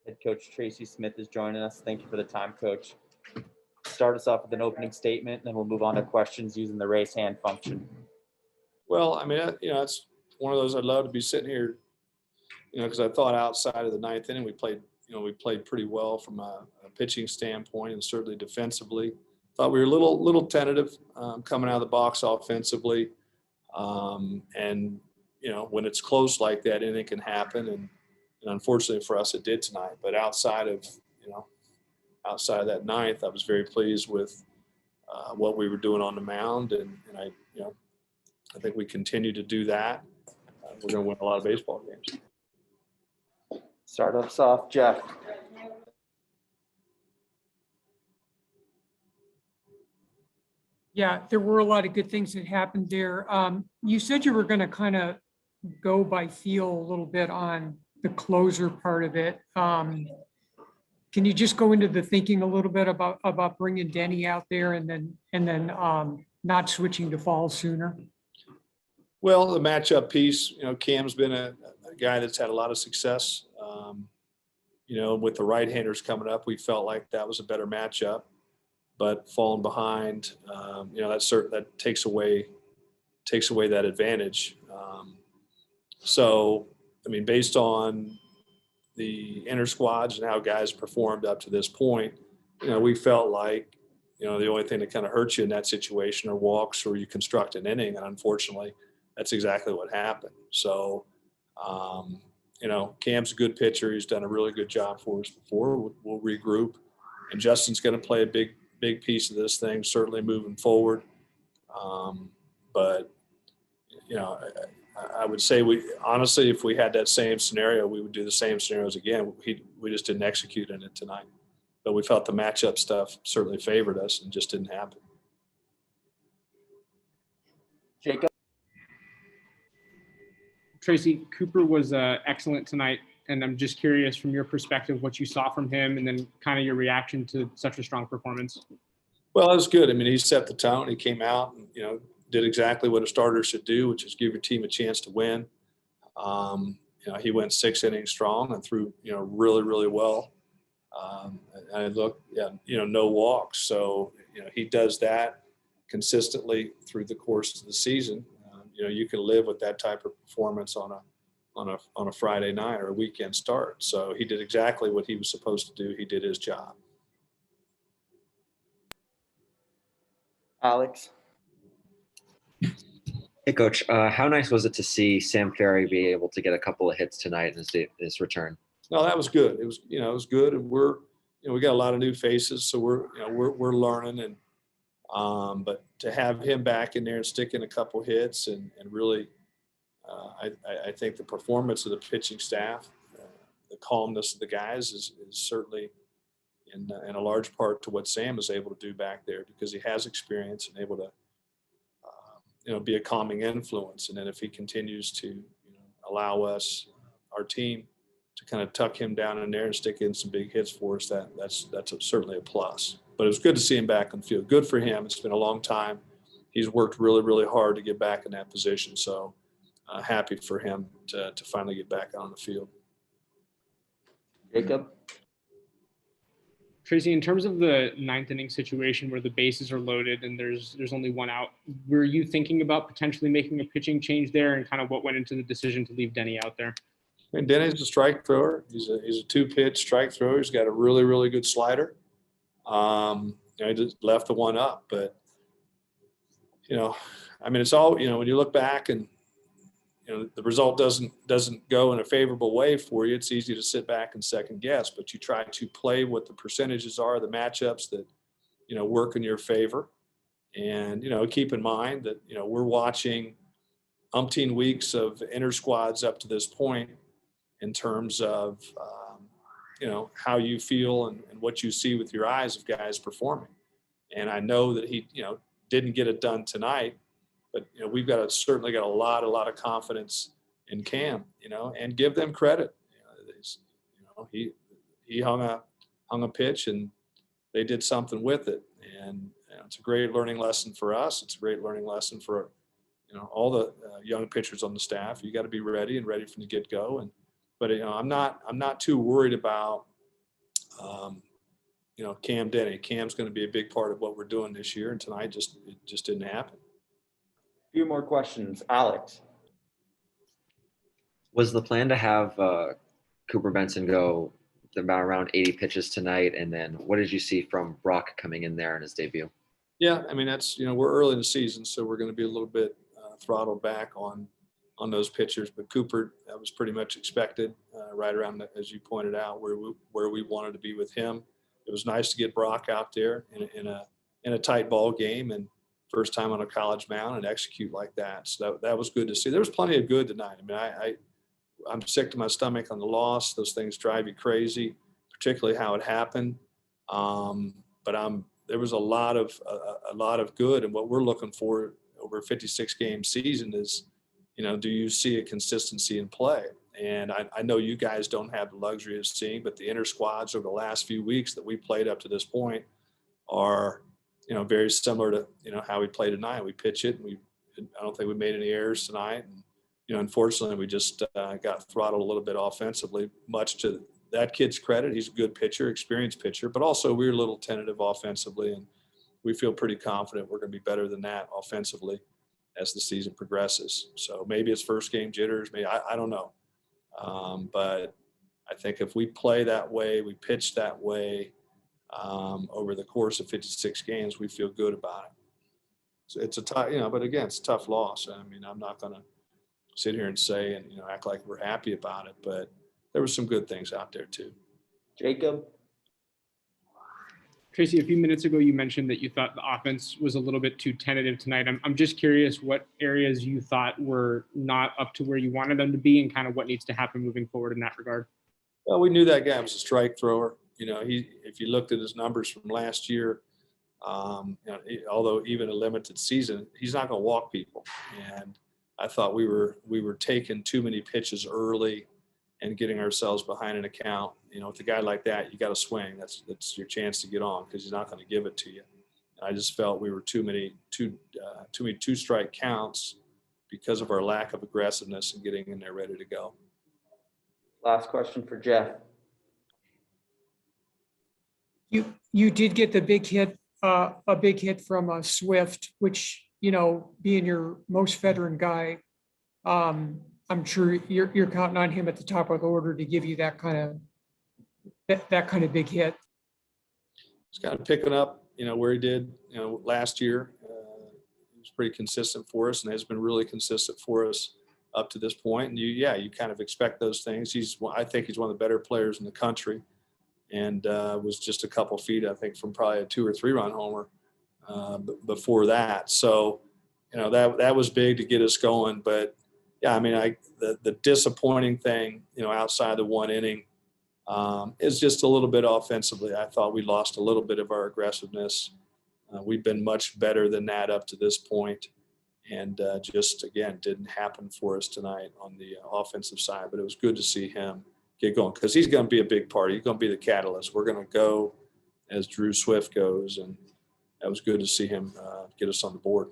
Head coach Tracy Smith is joining us. Thank you for the time, Coach. Start us off with an opening statement, and then we'll move on to questions using the raise hand function. Well, I mean, it's one of those I'd love to be sitting here, because I thought outside of the ninth inning we played pretty well from a pitching standpoint and certainly defensively. Thought we were a little tentative coming out of the box offensively, and when it's close like that, anything can happen, and unfortunately for us, it did tonight. But outside of that ninth, I was very pleased with what we were doing on the mound, and I think we continue to do that. We're going to win a lot of baseball games. Start us off, Jeff. Yeah, there were a lot of good things that happened there. You said you were going to kind of go by feel a little bit on the closer part of it. Can you just go into the thinking a little bit about bringing Denny out there and then not switching to Fall sooner? Well, the matchup piece, Cam's been a guy that's had a lot of success. With the right-handers coming up, we felt like that was a better matchup. But falling behind, that takes away that advantage. Based on the inner squads and how guys performed up to this point, we felt like, the only thing that kind of hurts you in that situation are walks or you construct an inning. And unfortunately, that's exactly what happened. So, Cam's a good pitcher. He's done a really good job for us before. We'll regroup. And Justin's going to play a big piece of this thing, certainly moving forward. I would say honestly, if we had that same scenario, we would do the same scenarios again. We just didn't execute in it tonight. But we felt the matchup stuff certainly favored us and just didn't happen. Jacob? Tracy, Cooper was excellent tonight, and I'm just curious from your perspective what you saw from him and then kind of your reaction to such a strong performance. Well, it was good. He set the tone. He came out and, did exactly what a starter should do, which is give your team a chance to win. He went 6 innings strong and threw, really, really well. No walks. So, he does that consistently through the course of the season. You can live with that type of performance on a Friday night or a weekend start. So he did exactly what he was supposed to do. He did his job. Alex? Hey, Coach. How nice was it to see Sam Ferry be able to get a couple of hits tonight in his return? No, that was good. It was good, and we got a lot of new faces, so we're learning, and but to have him back in there and stick in a couple hits and really, I think the performance of the pitching staff, the calmness of the guys is certainly in a large part to what Sam is able to do back there, because he has experience and able to be a calming influence. And then if he continues to allow us, our team, to kind of tuck him down in there and stick in some big hits for us, that's certainly a plus. But it was good to see him back on the field. Good for him. It's been a long time. He's worked really, really hard to get back in that position. So happy for him to finally get back on the field. Jacob? Tracy, in terms of the ninth inning situation where the bases are loaded and there's only one out, were you thinking about potentially making a pitching change there, and kind of what went into the decision to leave Denny out there? Denny's a strike thrower. He's a 2-pitch strike thrower. He's got a really, really good slider. He just left the one up, but it's all, when you look back and the result doesn't go in a favorable way for you, it's easy to sit back and second guess, but you try to play what the percentages are, the matchups that work in your favor. And keep in mind that we're watching umpteen weeks of inter squads up to this point in terms of how you feel and what you see with your eyes of guys performing. And I know that he didn't get it done tonight, but we've certainly got a lot of confidence in Cam, and give them credit. He hung a pitch and they did something with it, and it's a great learning lesson for us. It's a great learning lesson for all the young pitchers on the staff. You got to be ready from the get go. But I'm not too worried about you know, Cam Denny. Cam's going to be a big part of what we're doing this year, and tonight it just didn't happen. Few more questions. Alex. Was the plan to have Cooper Benson go about around 80 pitches tonight? And then what did you see from Brock coming in there in his debut? Yeah, I mean, that's, you know, we're early in the season, so we're going to be a little bit throttled back on those pitchers. But Cooper, that was pretty much expected, right around, as you pointed out, where we wanted to be with him. It was nice to get Brock out there in a tight ball game and first time on a college mound and execute like that. So that was good to see. There was plenty of good tonight. I mean, I'm sick to my stomach on the loss. Those things drive you crazy, particularly how it happened. But there was a lot of good, and what we're looking for over a 56-game season is, you know, do you see a consistency in play? And I know you guys don't have the luxury of seeing, but the inter squads over the last few weeks that we played up to this point are, you know, very similar to, you know, how we played tonight. We pitch it, and I don't think we made any errors tonight. And, you know, unfortunately, we just got throttled a little bit offensively, much to that kid's credit. He's a good pitcher, experienced pitcher, but also we were a little tentative offensively, and we feel pretty confident we're going to be better than that offensively as the season progresses. So maybe it's first game jitters, maybe I don't know. But I think if we play that way, we pitch that way over the course of 56 games, we feel good about it. So it's a tough, you know, but again, it's a tough loss. I mean, I'm not going to sit here and say and, you know, act like we're happy about it, but there were some good things out there too. Jacob. Tracy, a few minutes ago, you mentioned that you thought the offense was a little bit too tentative tonight. I'm just curious what areas you thought were not up to where you wanted them to be and kind of what needs to happen moving forward in that regard. Well, we knew that guy was a strike thrower. You know, if you looked at his numbers from last year, you know, although even a limited season, he's not going to walk people. And I thought we were taking too many pitches early and getting ourselves behind an account. You know, with a guy like that, you got to swing. That's your chance to get on because he's not going to give it to you. And I just felt we were too many two-strike counts because of our lack of aggressiveness and getting in there ready to go. Last question for Jeff. You did get the big hit, a big hit from Swift, which, you know, being your most veteran guy, I'm sure you're counting on him at the top of the order to give you that kind of big hit. He's kind of picking up, you know, where he did, you know, last year. He was pretty consistent for us and has been really consistent for us up to this point. And you kind of expect those things. I think he's one of the better players in the country, and was just a couple feet, I think, from probably a 2 or 3 run homer before that. So, you know, that was big to get us going. But yeah, I mean, the disappointing thing, you know, outside the one inning, is just a little bit offensively. I thought we lost a little bit of our aggressiveness. We've been much better than that up to this point, and just, again, didn't happen for us tonight on the offensive side. But it was good to see him get going because he's going to be a big part. He's going to be the catalyst. We're going to go as Drew Swift goes, and that was good to see him get us on the board.